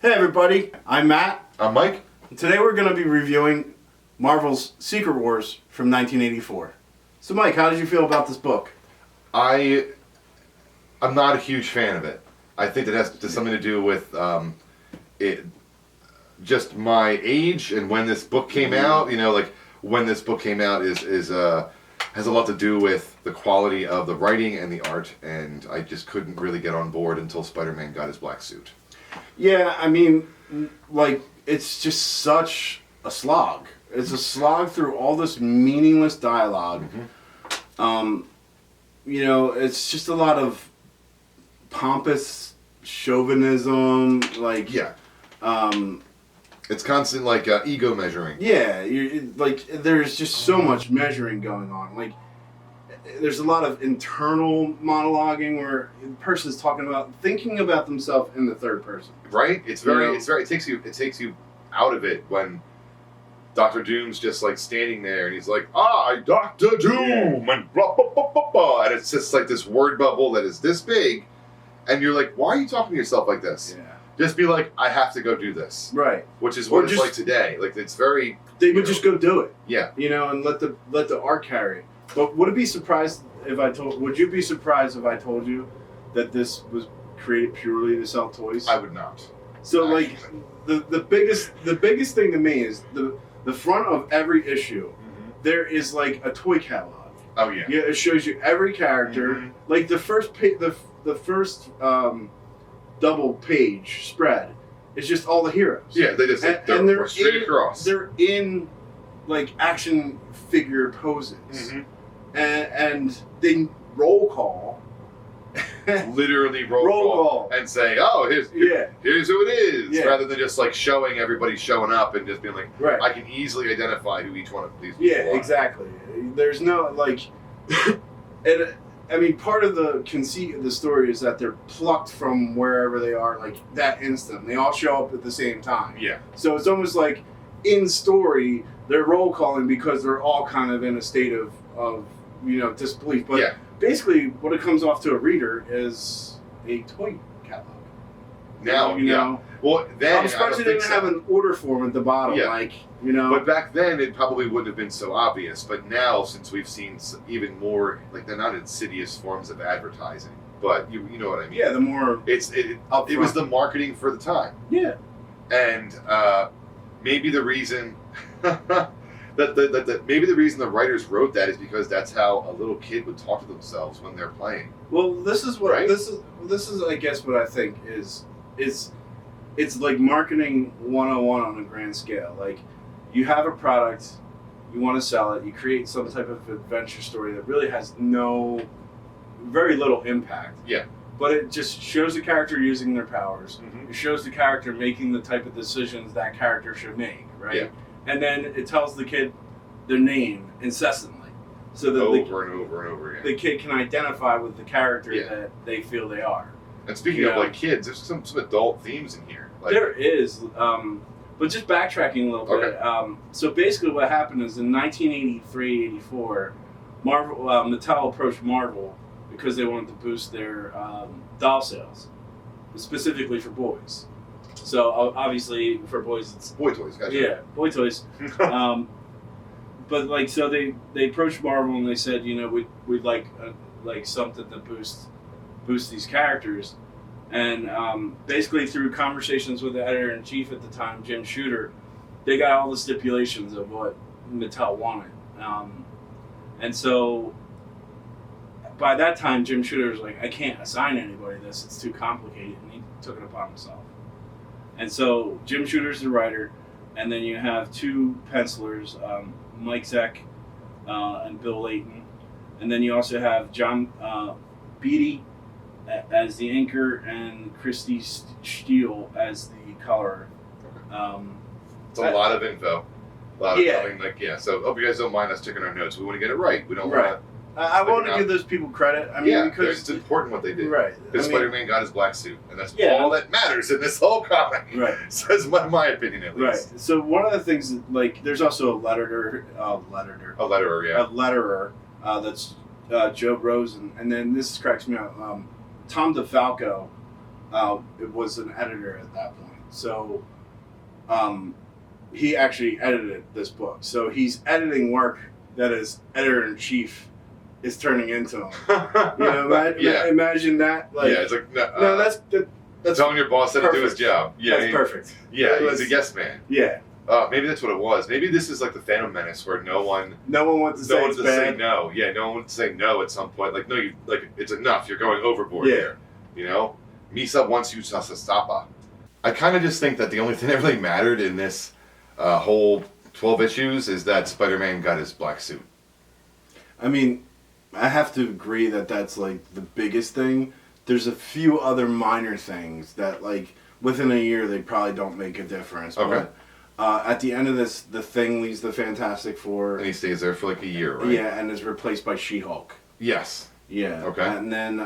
Hey everybody, I'm Matt. I'm Mike. And today we're going to be reviewing Marvel's Secret Wars from 1984. So Mike, how did you feel about this book? I'm not a huge fan of it. I think that has something to do with it, just my age and when this book came out. You know, like when this book came out has a lot to do with the quality of the writing and the art, and I just couldn't really get on board until Spider-Man got his black suit. Yeah, I mean, like, it's just such a slog. It's a slog through all this meaningless dialogue. Mm-hmm. You know, it's just a lot of pompous chauvinism, like... Yeah. It's constant, like, ego measuring. Yeah, like, there's just so much measuring going on. Like, there's a lot of internal monologuing where the person's thinking about themselves in the third person. Right? It takes you out of it when Dr. Doom's just like standing there and he's like, Dr. Doom, and blah, blah, blah, blah, blah. And it's just like this word bubble that is this big, and you're like, why are you talking to yourself like this? Yeah. Just be like, I have to go do this. Right. Which is what it's like today. Like, it's very... They would just go do it. Yeah. You know, and let the art carry it. But would you be surprised if I told you that this was created purely to sell toys? I would not. So like the biggest thing to me is the front of every issue. Mm-hmm. There is like a toy catalog. Oh yeah. Yeah, it shows you every character. Mm-hmm. Like the first double page spread is just all the heroes. Yeah, they just they're straight across. They're in like action figure poses. Mm-hmm. And they roll call. Literally roll call and say, here's who it is, rather than just like showing everybody showing up and just being like, right. I can easily identify who each one of these people are. Exactly. There's no like, and I mean, part of the conceit of the story is that they're plucked from wherever they are, like that instant. They all show up at the same time. Yeah. So it's almost like in story they're roll calling because they're all kind of in a state of disbelief. But basically, what it comes off to a reader is a toy catalog. Now, you know. Well, then I'm surprised they didn't have an order form at the bottom, But back then, it probably wouldn't have been so obvious. But now, since we've seen even more, like they're not insidious forms of advertising, but you know what I mean. Yeah, the more it was the marketing for the time. Yeah, and maybe the reason. Maybe the reason the writers wrote that is because that's how a little kid would talk to themselves when they're playing. Well, this is what this is I guess what I think is it's like marketing 101 on a grand scale. Like, you have a product, you want to sell it, you create some type of adventure story that really has very little impact. Yeah. But it just shows the character using their powers. Mm-hmm. It shows the character making the type of decisions that character should make, right? Yeah. And then it tells the kid their name incessantly, so that over and over again. The kid can identify with the character that they feel they are. And speaking of like kids, there's some adult themes in here. Like, there is, but just backtracking a little bit. So basically, what happened is in 1983-84, Mattel approached Marvel because they wanted to boost their doll sales, specifically for boys. So obviously for boys, it's boy toys. Gotcha. Yeah, boy toys. But like, so they approached Marvel and they said, we'd like something to boost these characters, and basically through conversations with the editor-in-chief at the time, Jim Shooter, they got all the stipulations of what Mattel wanted, and so by that time Jim Shooter was like, I can't assign anybody this; it's too complicated, and he took it upon himself. And so Jim Shooter's the writer, and then you have two pencilers, Mike Zeck and Bill Layton, and then you also have John Beatty as the inker and Christy Steele as the colorer. It's a lot of info. So hope you guys don't mind us checking our notes. We want to get it right. We don't want to. I want to give those people credit. I mean, because it's important what they did. Right. Because Spider-Man got his black suit, and that's all that matters in this whole comic. Right. Says my opinion, at least. Right. So one of the things, like, there's also a letterer. That's Joe Rosen, and then this cracks me up. Tom DeFalco it was an editor at that point. So he actually edited this book. So he's editing work that his editor-in-chief is turning into him. You know, imagine that. Like, yeah, it's like no, that's telling your boss how to do his perfect. job. Yeah, That's perfect. Yeah, It he's was- a yes man. Yeah. Maybe that's what it was. Maybe this is like the Phantom Menace, where no one wants to say it's say bad. no. Yeah, no one wants to say no at some point. Like, no, you like it's enough. You're going overboard Yeah. here. You know, Misa wants you to stop. I kind of just think that the only thing that really mattered in this whole 12 issues is that Spider-Man got his black suit. I mean, I have to agree that that's like the biggest thing. There's a few other minor things that, like, within a year they probably don't make a difference. Okay. But at the end of this, the Thing leaves the Fantastic Four. And he stays there for like a year, right? Yeah, and is replaced by She-Hulk. Yes. Yeah. Okay. And then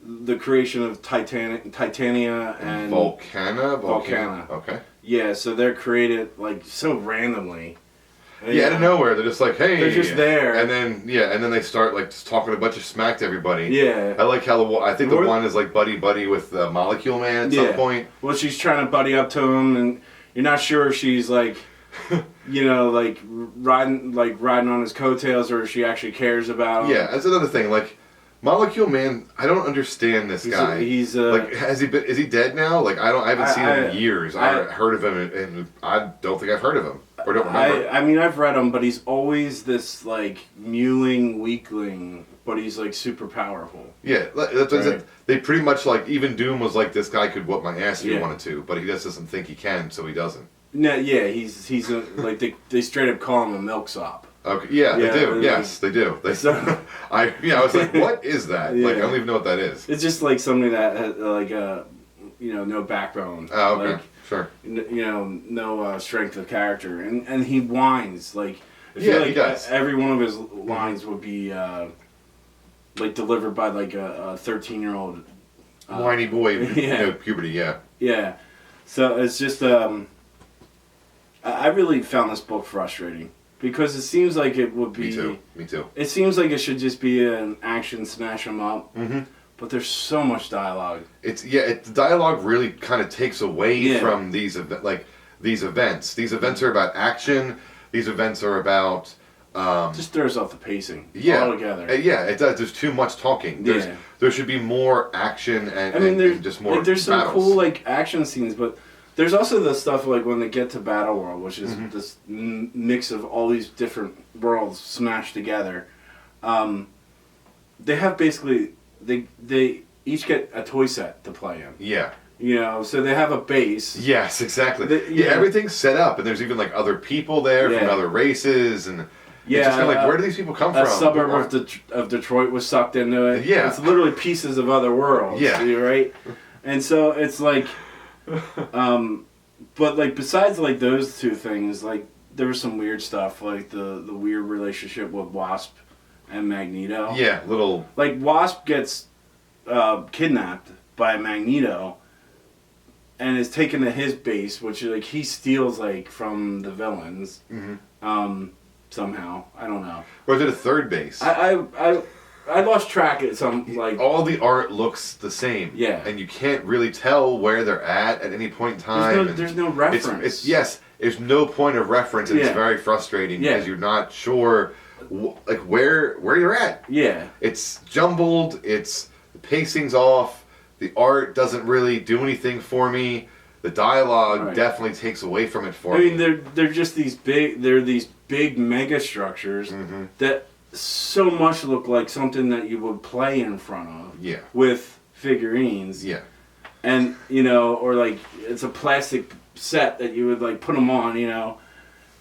the creation of Titania and Volcana. Okay. yeah, so they're created like so randomly. Yeah, out of nowhere, they're just like, hey. They're just there. And then they start like just talking a bunch of smack to everybody. Yeah. I like how I think the one is like buddy with Molecule Man at some point. Well, she's trying to buddy up to him, and you're not sure if she's like, you know, like riding on his coattails, or if she actually cares about him. Yeah, that's another thing. Like, Molecule Man, I don't understand this guy. He's like, is he dead now? Like, I haven't seen him in years. I heard of him, and I don't think I've heard of him or don't remember. I mean, I've read him, but he's always this like mewling weakling, but he's like super powerful. Yeah, that's Right. they pretty much like, even Doom was like, this guy could whoop my ass if he Yeah. wanted to, but he just doesn't think he can, so he doesn't. No, yeah, he's a, like they straight up call him a milksop. Okay, yeah, they do. like- Yes, they do. So- I was like, what is that? Yeah. Like, I don't even know what that is. It's just like somebody that has like you know, no backbone. Oh, okay, Like, sure. you know, no strength of character, and he whines like. I Yeah, feel he like does. every one of his lines would be like delivered by like a 13-year-old. Whiny boy, yeah. you know, puberty, yeah. Yeah, so it's just I really found this book frustrating because it seems like it would be. Me too. It seems like it should just be an action smash 'em up, Mm-hmm. but there's so much dialogue. The dialogue really kind of takes away Yeah. from these events. These events are about action. These events are about Just throws off the pacing yeah, altogether. yeah, it does. There's too much talking. There should be more action and, I mean, and just more. there's some battles. cool like action scenes, but there's also the stuff like when they get to Battle World, which is Mm-hmm. this mix of all these different worlds smashed together. They have basically they each get a toy set to play in. Yeah. You know, so they have a base. Yes, exactly. Yeah. Everything's set up, and there's even like other people there from Yeah. other races, and Yeah, it's just kind of like, where do these people come A from? suburb of Detroit was sucked into it. Yeah. It's literally pieces of other worlds. Yeah. Right? And so it's like, but like besides like those two things, like there was some weird stuff, like the weird relationship with Wasp and Magneto. Yeah, little. Like Wasp gets kidnapped by Magneto and is taken to his base, which like he steals like from the villains. Mm-hmm. Somehow, I don't know. Or is it a third base? I lost track at some like. All the art looks the same. Yeah. And you can't really tell where they're at any point in time. There's no reference. Yes, there's no point of reference, and Yeah. it's very frustrating Yeah. because you're not sure, like where you're at. Yeah. It's jumbled. The pacing's off. The art doesn't really do anything for me. The dialogue Right. definitely takes away from it for I me. mean, they're just these big mega structures Mhm. that so much look like something that you would play in front of Yeah. with figurines. Yeah. And you know, or like it's a plastic set that you would like put them on, you know,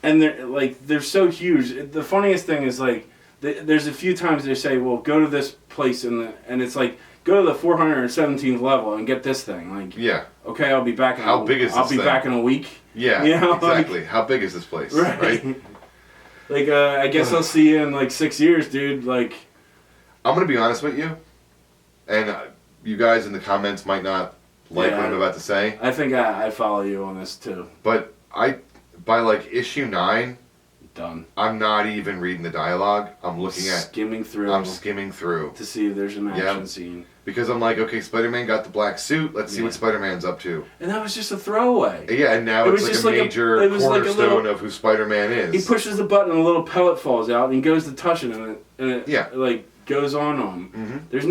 and they're so huge. The funniest thing is like there's a few times they say, well, go to this place and it's like go to the 417th level and get this thing. Like, Yeah. okay, I'll be back. How big is I'll this be thing? back in a week. Yeah. You know, like- exactly. How big is this place? Right. Like, I guess I'll see you in like 6 years, dude. Like, I'm gonna be honest with you, and you guys in the comments might not like Yeah, what I'm about to say, I think I follow you on this too. but by like issue 9, Done. I'm not even reading the dialogue. I'm looking at. Skimming through. I'm skimming through to see if there's an action scene. because I'm like, okay, Spider-Man got the black suit. Let's see what Spider-Man's up to. And that was just a throwaway. Yeah, and now it's like a major cornerstone of who Spider-Man is. He pushes the button and a little pellet falls out, and he goes to touch it, and it like goes on him. Mm-hmm. There's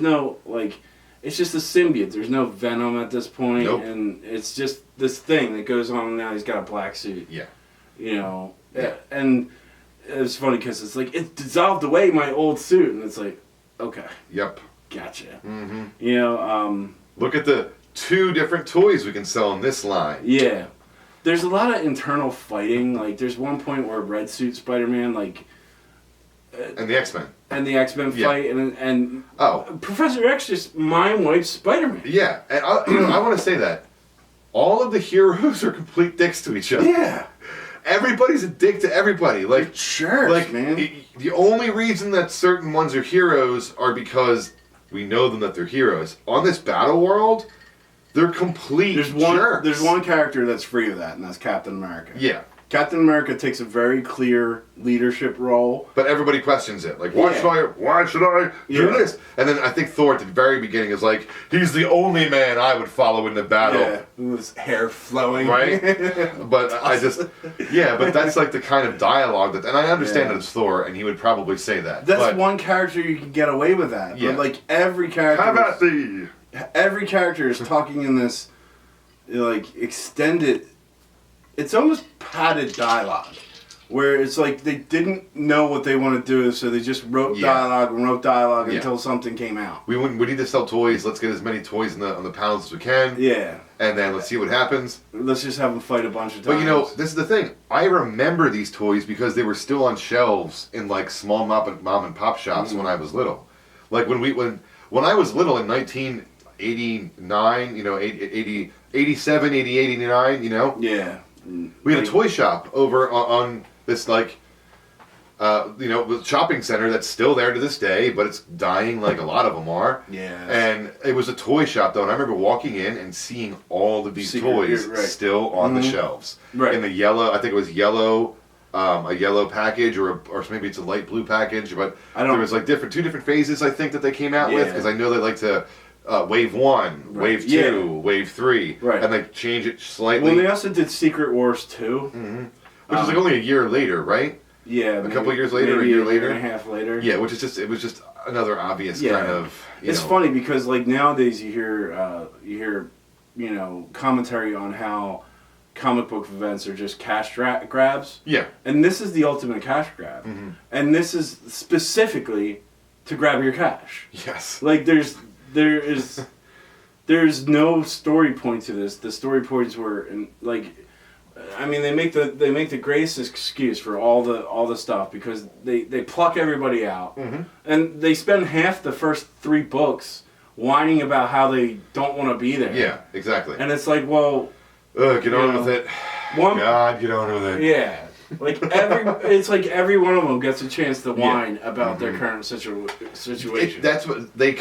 no like. It's just a symbiote. There's no venom at this point, and it's just this thing that goes on. Now he's got a black suit. Yeah. You know, and it's funny because it's like it dissolved away my old suit, and it's like, okay. Yep. Gotcha. Mm-hmm. You know, look at the 2 different toys we can sell in this line. Yeah. There's a lot of internal fighting. Like, there's one point where Red Suit Spider-Man, like... and the X-Men. And the X-Men fight, and Professor X just mind wipes Spider-Man. Yeah, and I want to say that. All of the heroes are complete dicks to each other. Yeah. Everybody's a dick to everybody. Like, sure, like, man. The only reason that certain ones are heroes are because we know them that they're heroes. On this battle world, they're complete jerks. There's one character that's free of that, and that's Captain America. Yeah. Captain America takes a very clear leadership role. But everybody questions it. Like, why should I do this? And then I think Thor at the very beginning is like, he's the only man I would follow in the battle. Yeah, with his hair flowing. Right? But I just, but that's like the kind of dialogue that, and I understand that it's Thor, and he would probably say that. That's one character you can get away with that. Yeah. But like every character. How about thee? Every character is talking in this, like, extended. It's almost padded dialogue, where it's like they didn't know what they want to do, so they just wrote dialogue until something came out. We need to sell toys. Let's get as many toys on the panels as we can. Yeah. And then let's see what happens. Let's just have them fight a bunch of times. But you know, this is the thing. I remember these toys because they were still on shelves in like small mom and pop shops when I was little. Like when I was little in 1989, you know, 87, 88, 89, you know. Yeah. We had a toy shop over on this like, you know, shopping center that's still there to this day, but it's dying like a lot of them are. Yeah. And it was a toy shop though, and I remember walking in and seeing all of these toys still on the shelves. Right. In the yellow, I think it was yellow, a yellow package, or maybe it's a light blue package, but there was like two different phases I think that they came out with, because I know they like to. Wave 1, Wave 2, Wave 3, and they change it slightly. Well, they also did Secret Wars 2. Which was like only a year later, right? Yeah. A couple years later, a year later? A year and a half later. Yeah, it was just another obvious kind of, It's funny because like nowadays you hear, you know, commentary on how comic book events are just cash grabs. Yeah. And this is the ultimate cash grab. And this is specifically to grab your cash. Yes. Like there's no story point to this. The story points were I mean they make the greatest excuse for all the stuff because they pluck everybody out and they spend half the first 3 books whining about how they don't want to be there. Yeah, exactly. And it's like, well, get on with it. God, get on with it. Yeah. It's like every one of them gets a chance to whine about their current situation. That's what they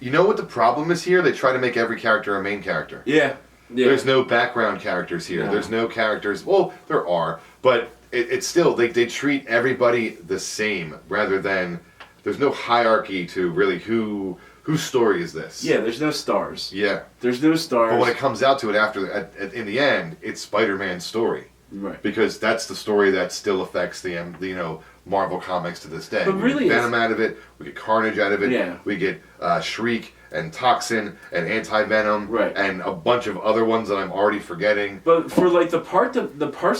you know what the problem is here? They try to make every character a main character. Yeah. There's no background characters here. No. There's no characters. Well, there are, but it's still they treat everybody the same rather than there's no hierarchy to really whose story is this. Yeah, there's no stars. Yeah. There's no stars. But when it comes out to it in the end, it's Spider-Man's story. Right. Because that's the story that still affects the Marvel comics to this day. But really, we get Venom out of it. We get Carnage out of it. Yeah. We get Shriek and Toxin and Anti-Venom. Right. And a bunch of other ones that I'm already forgetting. But for like the parts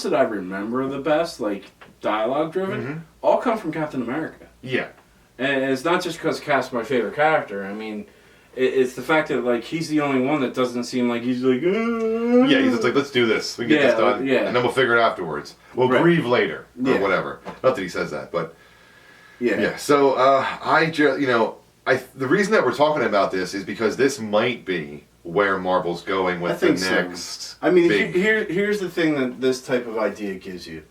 that I remember the best, like dialogue driven, all come from Captain America. Yeah. And it's not just because Cap's my favorite character. I mean, it's the fact that like he's the only one that doesn't seem like he's like. Yeah, he's just like, let's do this. We can get this done, and then we'll figure it afterwards. We'll grieve later or whatever. Not that he says that, but yeah. So the reason that we're talking about this is because this might be where Marvel's going with the next. So. I mean, here's the thing that this type of idea gives you.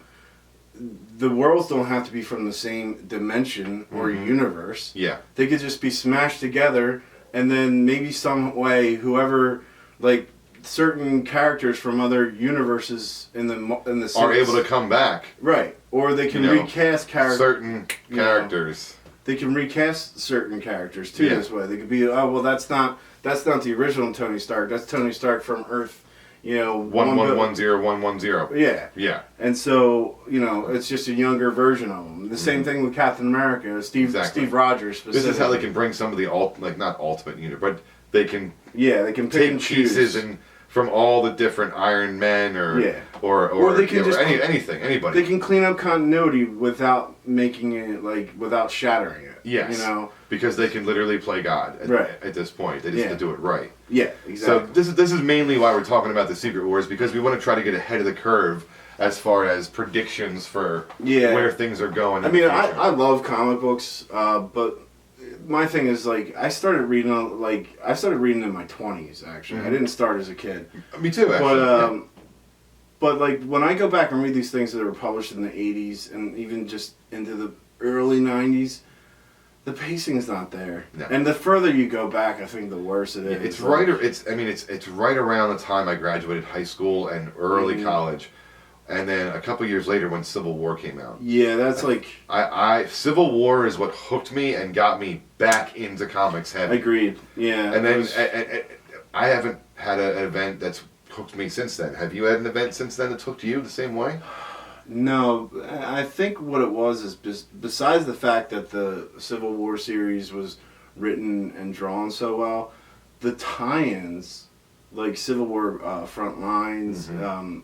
The worlds don't have to be from the same dimension or universe. Yeah. They could just be smashed together, and then maybe some way, whoever, like, certain characters from other universes in the are able to come back. Right. Or they can you know, recast characters. certain you know. characters. They can recast certain characters too Yeah. this way. They could be, oh well, that's not the original Tony Stark. That's Tony Stark from Earth, 1110110. Yeah, Yeah. and so it's just a younger version of him. The same thing with Captain America, Steve Rogers specifically. This is how they can bring some of the not ultimate unit, but they can they can pick take and choose. pieces and from all the different Iron Men or they can just anybody. They can clean up continuity without making it without shattering it. Yes. Because they can literally play God at this point. They just have to do it right. Yeah, exactly. So this is mainly why we're talking about the Secret Wars, because we want to try to get ahead of the curve as far as predictions for where things are going. I love comic books, but my thing is I started reading in my 20s actually. Mm-hmm. I didn't start as a kid. Me too, actually. But when I go back and read these things that were published in the 80s and even just into the early 90s, the pacing is not there. No. And the further you go back, I think the worse it is. It's right. It's right around the time I graduated high school and early college, and then a couple years later when Civil War came out. Yeah, that's Civil War is what hooked me and got me back into comics heavy. Agreed. Yeah. And then I haven't had an event that's hooked me since then. Have you had an event since then that's hooked you the same way? No, I think what it was is besides the fact that the Civil War series was written and drawn so well, the tie-ins, like Civil War Front Lines,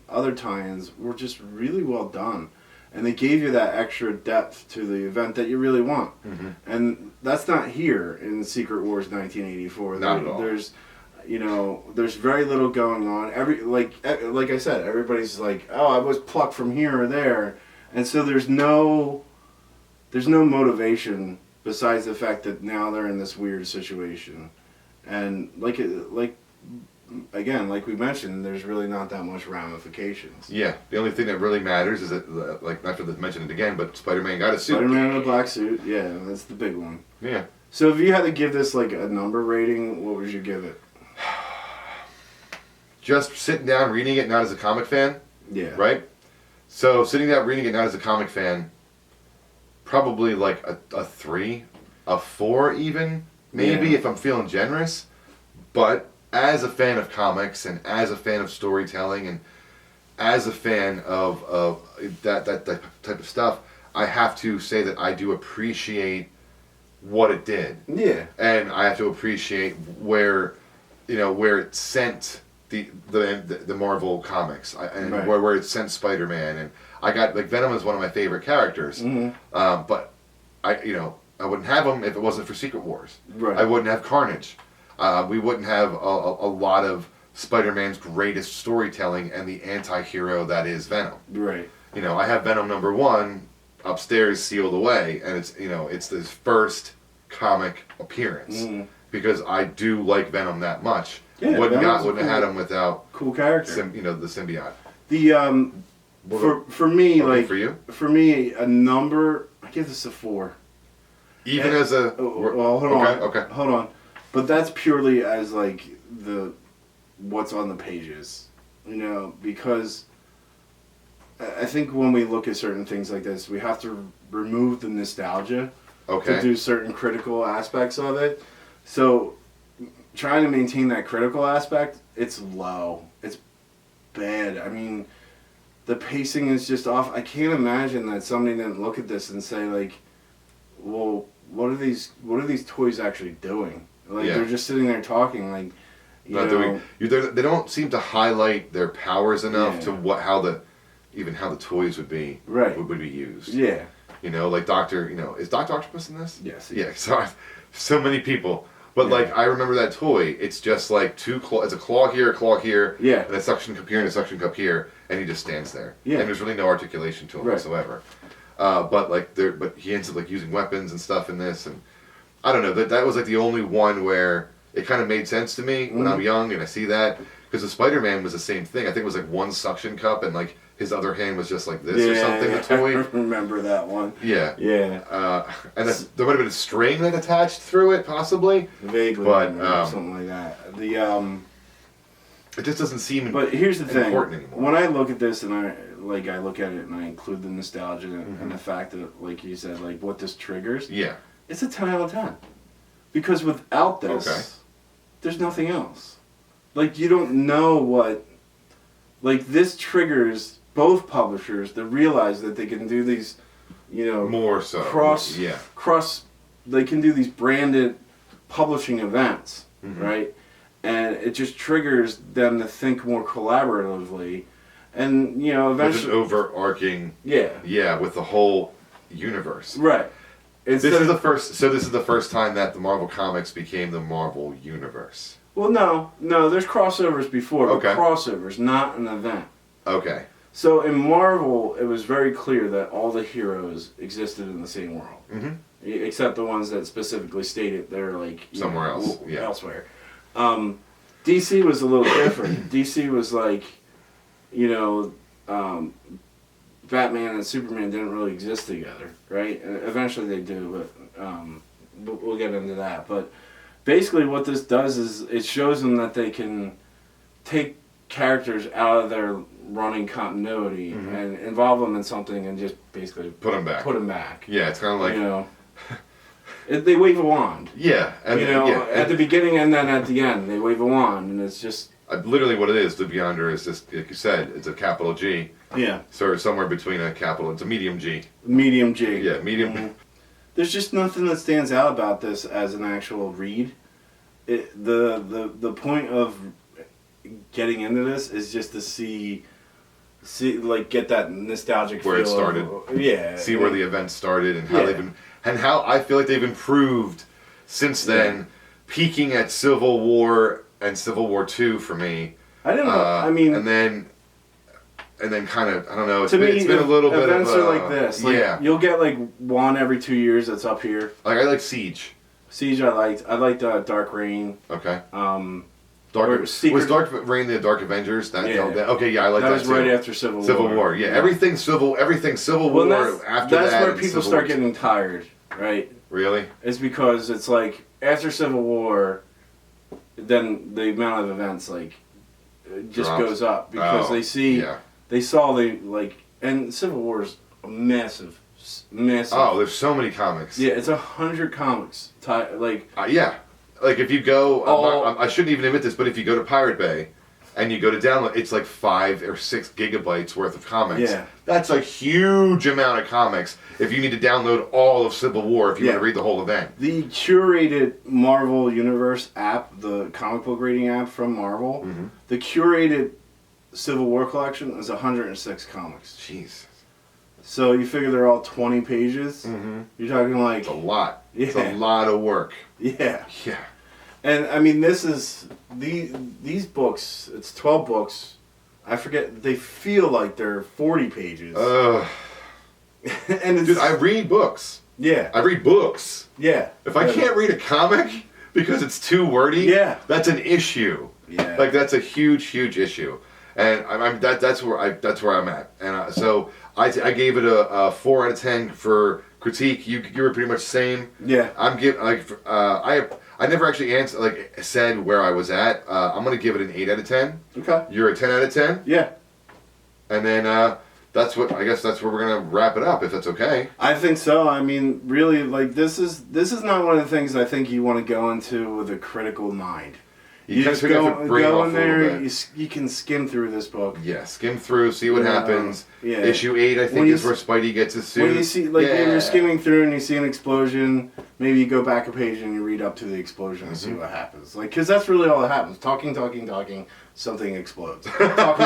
other tie-ins were just really well done. And they gave you that extra depth to the event that you really want. Mm-hmm. And that's not here in Secret Wars 1984. Not at all. There's very little going on. Like I said, everybody's like, oh, I was plucked from here or there, and so there's no motivation besides the fact that now they're in this weird situation, and like we mentioned, there's really not that much ramifications. Yeah, the only thing that really matters is that, not to mention it again, but Spider-Man got a suit. Spider-Man in a black suit, yeah, that's the big one. Yeah. So if you had to give this a number rating, what would you give it? Just sitting down reading it, not as a comic fan. Yeah. Right? So sitting down reading it, not as a comic fan, probably a 3, a 4 even, maybe if I'm feeling generous. But as a fan of comics and as a fan of storytelling and as a fan of that type of stuff, I have to say that I do appreciate what it did. Yeah. And I have to appreciate where it sent the Marvel comics and where it sent Spider-Man, and I got Venom is one of my favorite characters. Mm-hmm. But I wouldn't have him if it wasn't for Secret Wars. Right. I wouldn't have Carnage. We wouldn't have a lot of Spider-Man's greatest storytelling and the anti-hero that is Venom. Right. I have Venom #1 upstairs sealed away, and it's his first comic appearance because I do like Venom that much. Yeah, wouldn't have had him without cool character. The symbiote. The for me for you? For me, a number, I give this a 4. Even as a well, hold on, but that's purely as what's on the pages, because I think when we look at certain things like this, we have to remove the nostalgia to do certain critical aspects of it. So trying to maintain that critical aspect, it's low. It's bad. I mean, the pacing is just off. I can't imagine that somebody didn't look at this and say well, what are these toys actually doing? They're just sitting there talking they don't seem to highlight their powers enough to how the toys would be would be used. Yeah. Doctor, is Dr. Octopus in this? Yes. Yeah. So many people. But I remember that toy. It's just two claw. It's a claw here, yeah, and a suction cup here and a suction cup here, and he just stands there. Yeah. And there's really no articulation to him whatsoever. But he ends up using weapons and stuff in this, and I don't know. That was the only one where it kind of made sense to me when I'm young and I see that, because the Spider-Man was the same thing. I think it was one suction cup and his other hand was just like this or something. The toy. I remember that one. Yeah. Yeah. And there might have been a string that attached through it, possibly. Vaguely. But something like that. It just doesn't seem But here's the thing: important anymore. when I look at this and I look at it and I include the nostalgia and the fact that, like you said, like what this triggers, Yeah. it's a 10 out of 10. Because without this, Okay. there's nothing else. Like, you don't know what... Like, this triggers both publishers to realize that they can do these, you know... More so. Yeah. They can do these branded publishing events, Mhm. right? And it just triggers them to think more collaboratively. And, you know, With an eventually... overarching, Yeah. with the whole universe. Right. This is the first time that the Marvel Comics became the Marvel Universe. Well, no, there's crossovers before, Okay. but crossovers, not an event. Okay. So in Marvel, it was very clear that all the heroes existed in the same world, Mm-hmm. except the ones that specifically stated they're like Somewhere else, yeah. elsewhere. DC was a little different. DC was like, you know, Batman and Superman didn't really exist together, right? And eventually they do, but we'll get into that. But basically what this does is it shows them that they can take characters out of their running continuity Mhm. and involve them in something and just basically Put them back. put them back. Yeah, it's kind of like, You know, they wave a wand. yeah, and You know, yeah, at the beginning and then at the end, they wave a wand, and it's just literally what it is. The Beyonder is just, like you said, it's a capital G, so somewhere between a capital. It's a medium G. medium G. Yeah, medium. Mhm. There's just nothing that stands out about this as an actual read. The point of getting into this is just to see like get that nostalgic Where it feel started. Yeah. See where the event started and how Yeah. they've been, and how I feel like they've improved since then, peaking at Civil War and Civil War II for me. I don't know. I mean, and then kind of, I don't know. It's to been, me, it's been a little bit of events are like this. Like, yeah, you'll get like one every 2 years that's up here. like I like Siege. Siege, I liked. I liked Dark Reign. Okay. Or Was Secret- Dark Reign the Dark Avengers? That, Yeah. okay, yeah, I like that that was too. right after Civil War. Civil War, yeah. Everything Civil Well, War that's, after that's that. where and people Civil start War- getting tired, right? Really? It's because it's like after Civil War, then the amount of events like just Drops. goes up because Oh, they saw and Civil War is a massive. Oh, there's so many comics. Yeah, it's 100 comics. Yeah. Like if you go, Oh. I shouldn't even admit this, but if you go to Pirate Bay and you go to download, it's like 5 or 6 gigabytes worth of comics. Yeah. That's a huge amount of comics if you need to download all of Civil War if you want Yeah. to read the whole event. The curated Marvel Universe app, the comic book reading app from Marvel, Mhm. the curated Civil War collection is 106 comics. Jeez. So you figure they're all 20 pages. Mm-hmm. You're talking like, It's a lot. It's Yeah. a lot of work. yeah. Yeah. And I mean, this is these books. It's 12 books. I forget. They feel like they're 40 pages. And it's Dude, I read books. yeah, I read books. yeah. If I can't read a comic because it's too wordy, Yeah. that's an issue. Yeah. Like that's a huge issue, and that's where I'm at. And so I gave it a 4 out of 10 for critique. You were pretty much the same. Yeah. I'm giving I never actually said where I was at. I'm gonna give it an 8 out of 10. Okay. You're a 10 out of 10, Yeah. and then that's where we're gonna wrap it up if that's okay. I think so. I mean, really, like this is not one of the things I think you want to go into with a critical mind. You kinda just have to go bring it off in a little there. bit. You can skim through this book. Yeah, skim through, see what Yeah. happens. Yeah. Issue 8, I When think, you is where Spidey gets his suit. When you see, like, when Yeah. you're skimming through and you see an explosion, maybe you go back a page and you read up to the explosion and see what happens. Like, because that's really all that happens. Talking, something explodes. talking.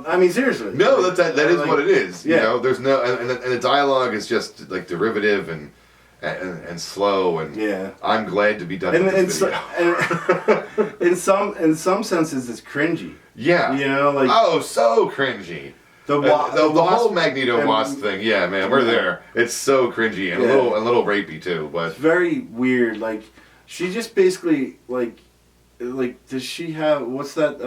I mean, seriously. No, that is like, what it is. yeah. You know, there's no, and the dialogue is just like derivative and slow, and Yeah. I'm glad to be done And, with and, this so, video. and in some senses, it's cringy. Yeah. You know, like Oh, so cringy. the The whole Wasp- Magneto and- Wasp thing, yeah, man, we're there. It's so cringy and Yeah. a little rapey too, but It's very weird. Like, she just basically like does she have what's that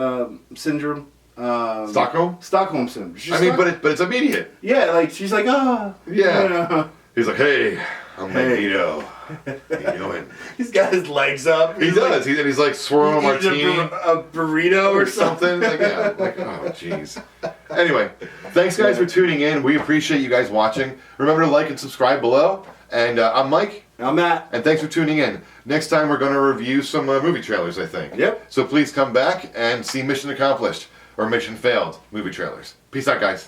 syndrome? Stockholm. Stockholm syndrome. She's I mean, Stock- but it's immediate. yeah, like she's like Yeah. you know. He's like, hey, I'm Hey. Magneto. What are you doing? He's got his legs up. He does. He's like swirling a eating martini a burrito or something. Like, yeah, like, oh, jeez. Anyway, thanks guys for tuning in. We appreciate you guys watching. Remember to like and subscribe below. And I'm Mike. I'm Matt. And thanks for tuning in. Next time we're going to review some movie trailers, I think. Yep. So please come back and see Mission Accomplished or Mission Failed movie trailers. Peace out, guys.